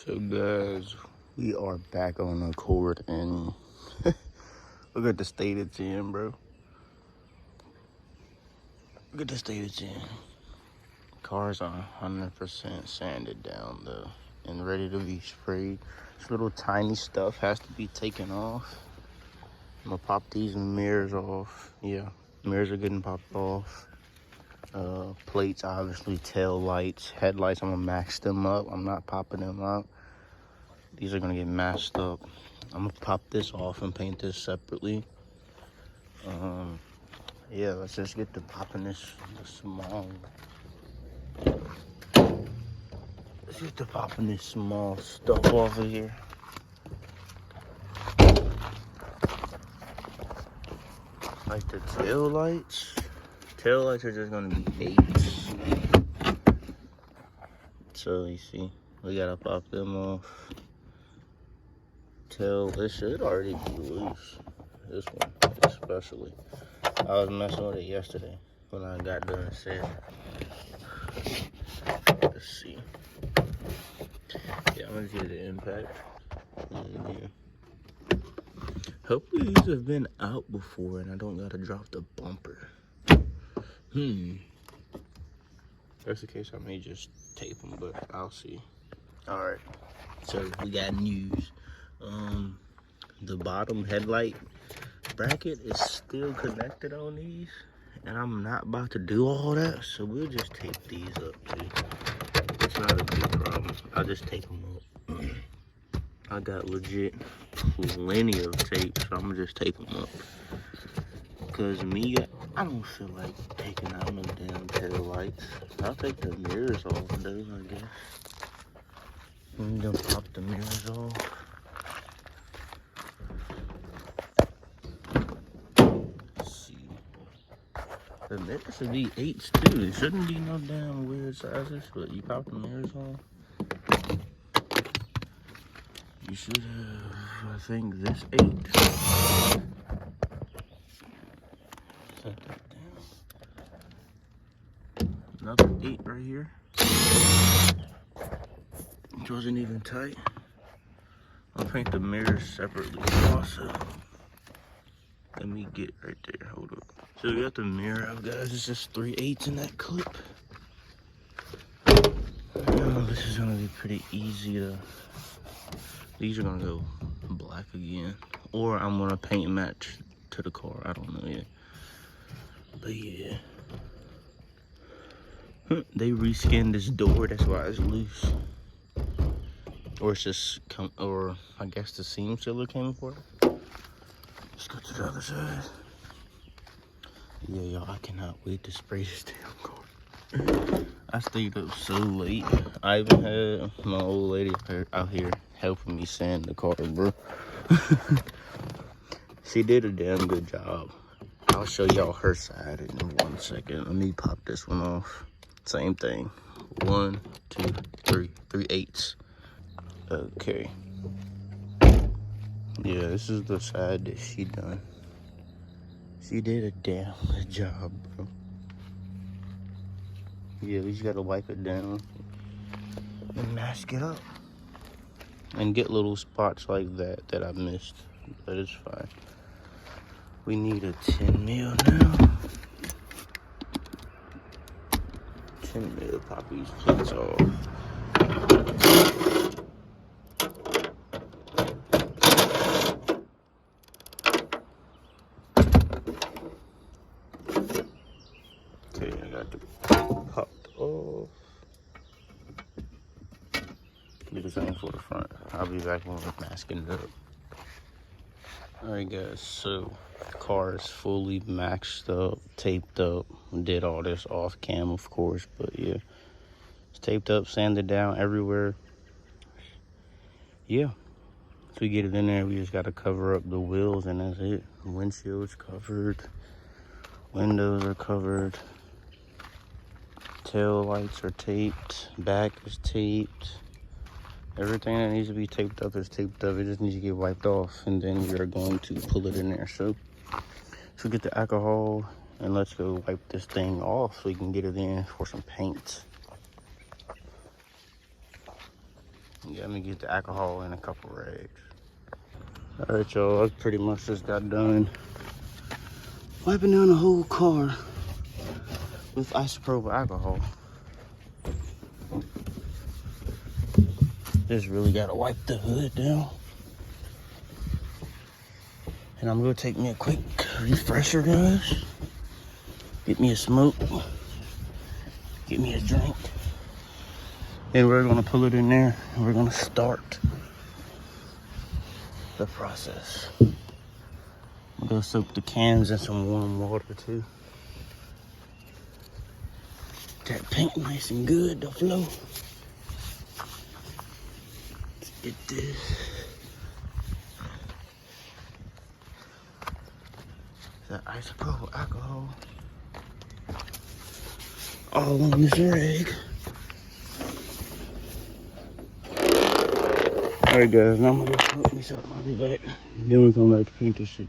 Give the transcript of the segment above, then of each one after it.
So guys, we are back on the court and look at the state it's in, bro. Look at the state it's in. Cars are 100% sanded down though and ready to be sprayed. This little tiny stuff has to be taken off. I'm gonna pop these mirrors off. Yeah, mirrors are getting popped off. Plates, obviously, tail lights, headlights, I'm gonna max them up. I'm not popping them out. These are gonna get masked up. I'm gonna pop this off and paint this separately. Yeah, let's just get to popping this small. Let's get to popping this small stuff off of here. Like the tail lights. Tail lights are just gonna be 8s. So you see, we gotta pop them off. It should already be loose. This one, especially. I was messing with it yesterday when I got done said. Let's see. Yeah, I'm gonna get the impact. Yeah. Hopefully these have been out before and I don't gotta drop the bumper. If that's the case, I may just tape them, but I'll see. Alright, so we got news. The bottom headlight bracket is still connected on these, and I'm not about to do all that, so we'll just tape these up too. It's not a big problem. I'll just tape them up. I got legit plenty of tape, so I'm gonna just tape them up. Cause me, I don't feel like taking out no damn tail lights. I'll take the mirrors off though, I guess. I'm gonna pop the mirrors off. The mirrors should be 8s too. It shouldn't be no damn weird sizes, but you pop the mirrors on. You should have, I think, this 8. Set that down. Another 8 right here. Which wasn't even tight. I'll paint the mirrors separately also. Let me get right there, hold up. So we got the mirror up, guys. It's just 3 8s in that clip. This is gonna be pretty easy to, these are gonna go black again. Or I'm gonna paint match to the car, I don't know yet. But yeah. They reskinned this door, that's why it's loose. Or it's just, or I guess the seam sealer came for it. Let's go to the other side. Yeah, y'all, I cannot wait to spray this damn car. I stayed up so late. I even had my old lady out here helping me sand the car, bro. She did a damn good job. I'll show y'all her side in 1 second. Let me pop this one off. Same thing. 1, 2, 3. 3 8s. Okay. Yeah, this is the side that she done. She did a damn good job, bro. Yeah, we just gotta wipe it down and mask it up. And get little spots like that I missed, but it's fine. We need a 10 mil now. 10 mil, pop these plates off. Okay, I got the popped off. Do the same for the front. I'll be back when we're masking it up. Alright guys, so the car is fully maxed up, taped up. Did all this off cam, of course, but yeah. It's taped up, sanded down everywhere. Yeah. So we get it in there, we just gotta cover up the wheels and that's it. Windshield's covered. Windows are covered. Tail lights are taped. Back is taped. Everything that needs to be taped up is taped up. It just needs to get wiped off, and then we are going to pull it in there. So get the alcohol and let's go wipe this thing off so we can get it in for some paint. Yeah, let me get the alcohol in a couple rags. All right, y'all, I pretty much just got done wiping down the whole car with isopropyl alcohol. Just really gotta wipe the hood down. And I'm gonna take me a quick refresher, guys. Get me a smoke. Get me a drink. And we're gonna pull it in there and we're gonna start the process. I'm gonna soak the cans in some warm water too. That paint nice and good to flow. Let's get this. That isopropyl alcohol all on this rag. Alright guys, now I'm gonna go smoke me something. I'll be back. Then we're gonna like paint this shit.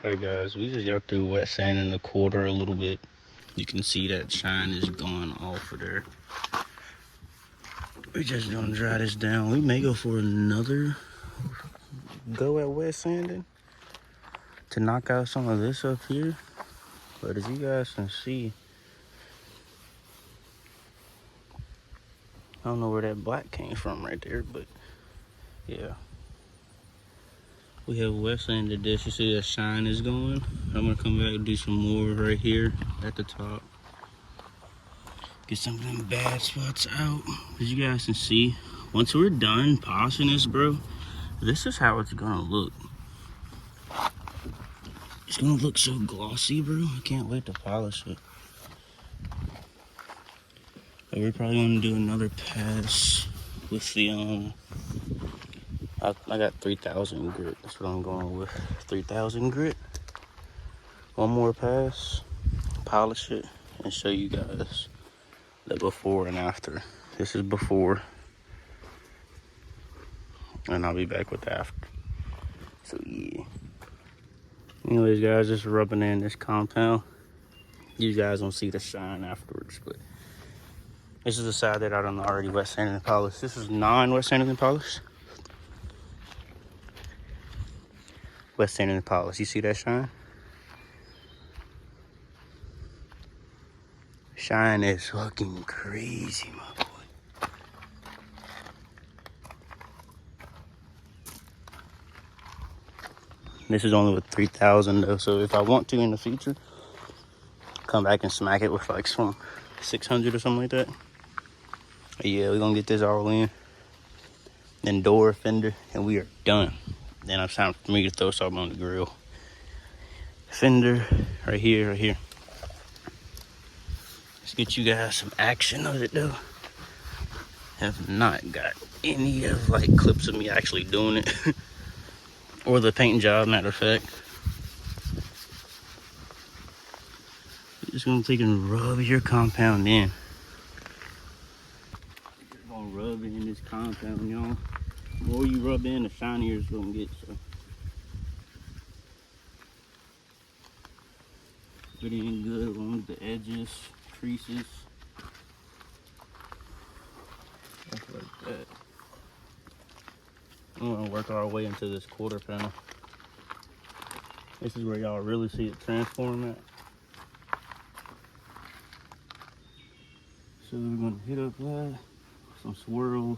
Alright guys, we just got through wet sanding the quarter a little bit. You can see that shine is gone off of there. We're just gonna dry this down. We may go for another go at wet sanding to knock out some of this up here. But as you guys can see, I don't know where that black came from right there, but yeah. We have wet sanded this. You see that shine is going. I'm gonna come back and do some more right here at the top. Get some of them bad spots out. As you guys can see, once we're done polishing this, bro, this is how it's gonna look. It's gonna look so glossy, bro. I can't wait to polish it. But we're probably gonna do another pass with the I got 3000 grit. That's what I'm going with. 3000 grit. One more pass, polish it, and show you guys the before and after. This is before, and I'll be back with the after. So yeah. Anyways, guys, just rubbing in this compound. You guys won't see the shine afterwards, but this is the side that I done already wet sanded and polished. This is non-wet sanded and polished. Wet sanded and polished. You see that shine? Shine is fucking crazy, my boy. This is only with 3000 though, so if I want to in the future, come back and smack it with like some 600 or something like that. But yeah, we're gonna get this all in. Then door, fender, and we are done. Then it's time for me to throw something on the grill. Fender, right here, right here. Let's get you guys some action of it though. Have not got any of like clips of me actually doing it. Or the paint job, matter of fact. You're just gonna take and rub your compound in. You're gonna rub it in this compound, y'all. The more you rub in, the shinier it's gonna get. So put it in good along the edges, creases, stuff like that. We're gonna work our way into this quarter panel. This is where y'all really see it transform at. So we're gonna hit up that, some swirls,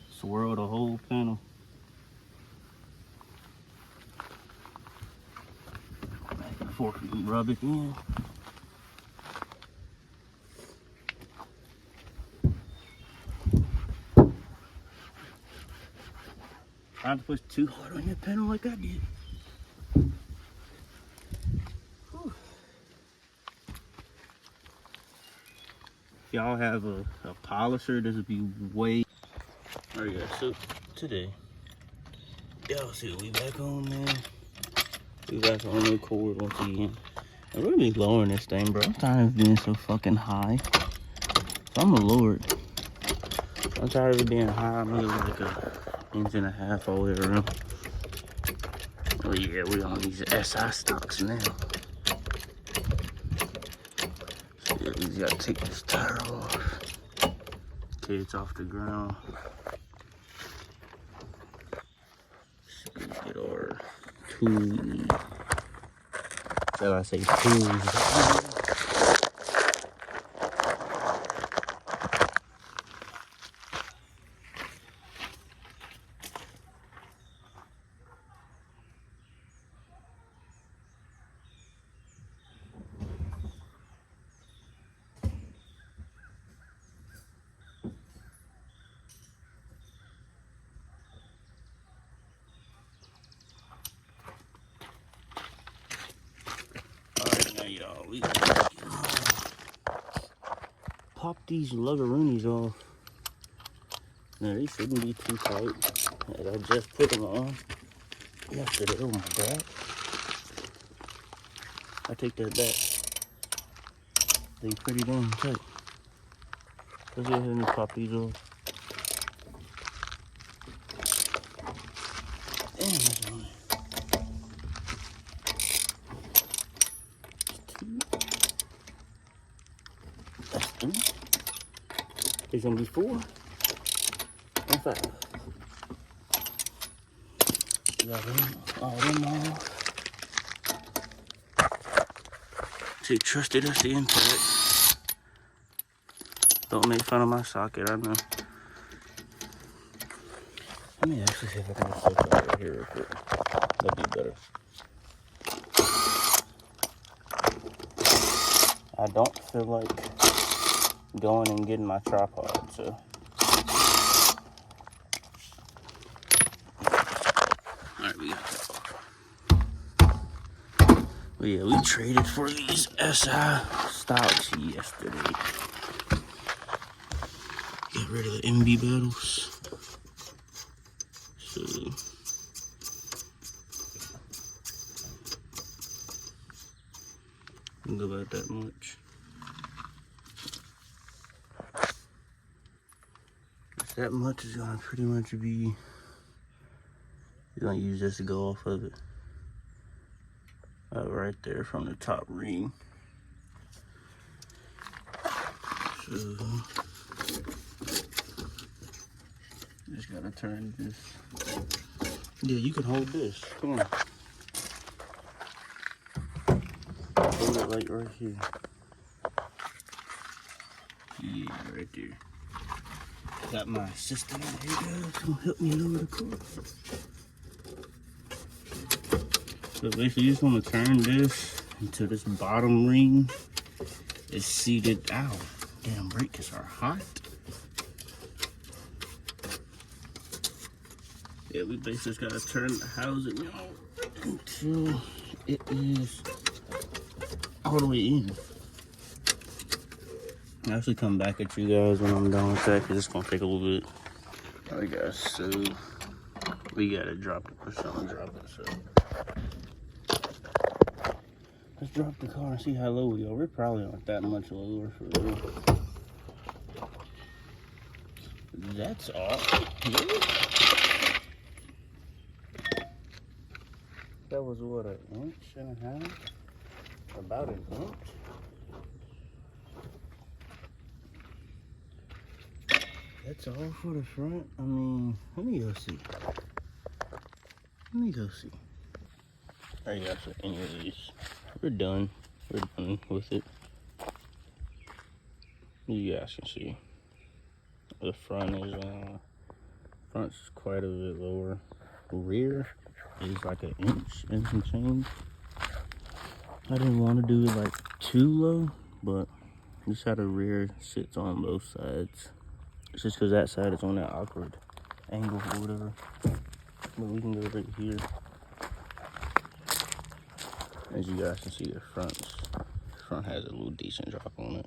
swirl the whole panel. Back and before we can rub it in. Trying to push too hard on that panel like I did. Whew. If y'all have a polisher, this would be way. Alright guys, so today, y'all see we back on, man. We back on the cord once again. I'm gonna be lowering this thing, bro. I'm tired of being so fucking high. So I'm gonna lower it. I'm tired of it being high. I'm gonna like a inch and a half all the way around. Oh yeah, we on these SI stocks now. So yeah, we just gotta take this tire off. Okay, it's off the ground. So we get our tools. Shall I say tools? Alright, now y'all, we gotta pop these luggaroonies off. Now they shouldn't be too tight. As I just put them on yesterday. Oh my god. I take that back. They pretty damn tight. Let's go ahead and pop these off. Damn, that's on there. That's 3. There's gonna be 4 and 5. Got them, all them off. Take trusted us the impact. Don't make fun of my socket, I know. Let me actually see if I can just set that right here real quick. That'd be better. I don't feel like going and getting my tripod, so. Alright, we got that off. But yeah, we traded for these SI stocks yesterday. Got rid of the MB battles. So think about that much. That much is gonna pretty much be. You're gonna use this to go off of it. Right there from the top ring. So just gotta turn this. Yeah, you can hold this. Come on. Hold it like right here. Yeah, right there. Got my assistant in here, guys. Gonna help me lower the cord. So basically, you just want to turn this until this bottom ring is seated out. Damn, breakers are hot. Yeah, we basically just gotta turn the housing out until it is all the way in. I'll actually come back at you guys when I'm done with that, because it's gonna take a little bit. Alright guys, so we gotta drop it or something, drop it, so. Let's drop the car and see how low we are. We're probably not that much lower for real. That's all. Really? That was what, an inch and a half? About an inch? That's all for the front. I mean, let me go see. Let me go see. Alright guys, so anyways, we're done. We're done with it. You guys can see. The front is front's quite a bit lower. Rear is like an inch and some change. I didn't want to do it like too low, but this how the rear sits on both sides. It's just because that side is on that awkward angle or whatever. But we can go right here. As you guys can see, the front has a little decent drop on it.